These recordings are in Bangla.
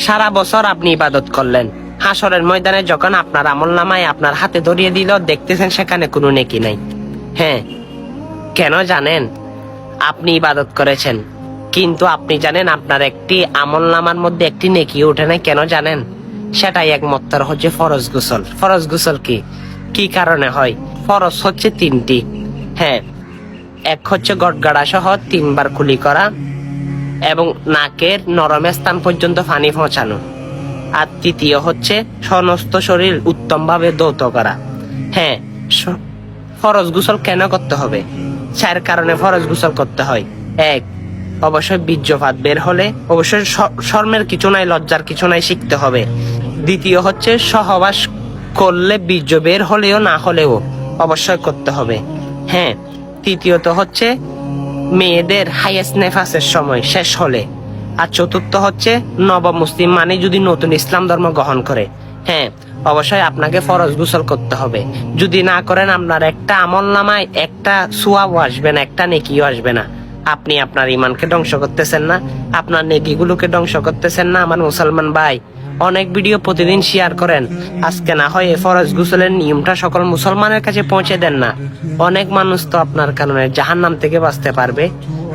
সারা বছর আপনি ইবাদত করলেন, হাসরের ময়দানে যখন আপনার আমলনামায় আপনার হাতে ধরিয়ে দিল, দেখতেছেন সেখানে কোনো নেকি নাই। হ্যাঁ, কেন জানেন? আপনি ইবাদত করেছেন, কিন্তু আপনি জানেন আপনার একটি আমলনামার মধ্যে একটি নেকি ওঠে নাই। কেন জানেন? সেটাই একমাত্র হচ্ছে ফরজ গোসল। ফরজ গোসল কি কারণে হয়? ফরজ হচ্ছে তিনটি। হ্যাঁ, এক হচ্ছে গড়গাড়া সহ 3 বার কুলি করা এবং নাকের নরম স্থান পর্যন্ত পানি পৌঁছানো। আর তৃতীয় হচ্ছে সমস্ত শরীর উত্তম ভাবে ধৌত করা। হ্যাঁ, ফরজ গোসল কেন করতে হবে? 4 কারণে ফরজ গোসল করতে হয়। 1, অবশ্যই বীর্যপাত বের হলে অবশ্যই শরমের কিছু নাই, লজ্জার কিছু নাই, শিখতে হবে। দ্বিতীয় হচ্ছে সহবাস করলে বীর্য বের হলেও না হলেও অবশ্যই করতে হবে। হ্যাঁ, তৃতীয়ত হচ্ছে মেয়েদের হাইয়েস্ট নেফাসের সময় শেষ হলে। আর চতুর্থ হচ্ছে নব মুসলিম মানে যদি নতুন ইসলাম ধর্ম গ্রহণ করে। হ্যাঁ, অবশ্যই আপনাকে ফরজ গোসল করতে হবে। যদি না করেন আপনার একটা আমলনামায় একটা সুয়াবও আসবে না, একটা নেকিও আসবে না। আপনি আপনার ইমানকে ধ্বংস করতেছেন না, আপনার নেকিগুলোকে ধ্বংস করতেছেন না। আমার মুসলমান ভাই, অনেক ভিডিও প্রতিদিন শেয়ার করেন, আজকে না হয় এই ফরজ গোসলের নিয়মটা সকল মুসলমানের কাছে পৌঁছে দেন না। অনেক মানুষ তো আপনার কারণে জাহান্নাম থেকে বাঁচতে পারবে।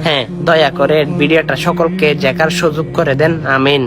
হ্যাঁ, দয়া করে ভিডিওটা সকলকে দেখার সুযোগ করে দেন। আমিন।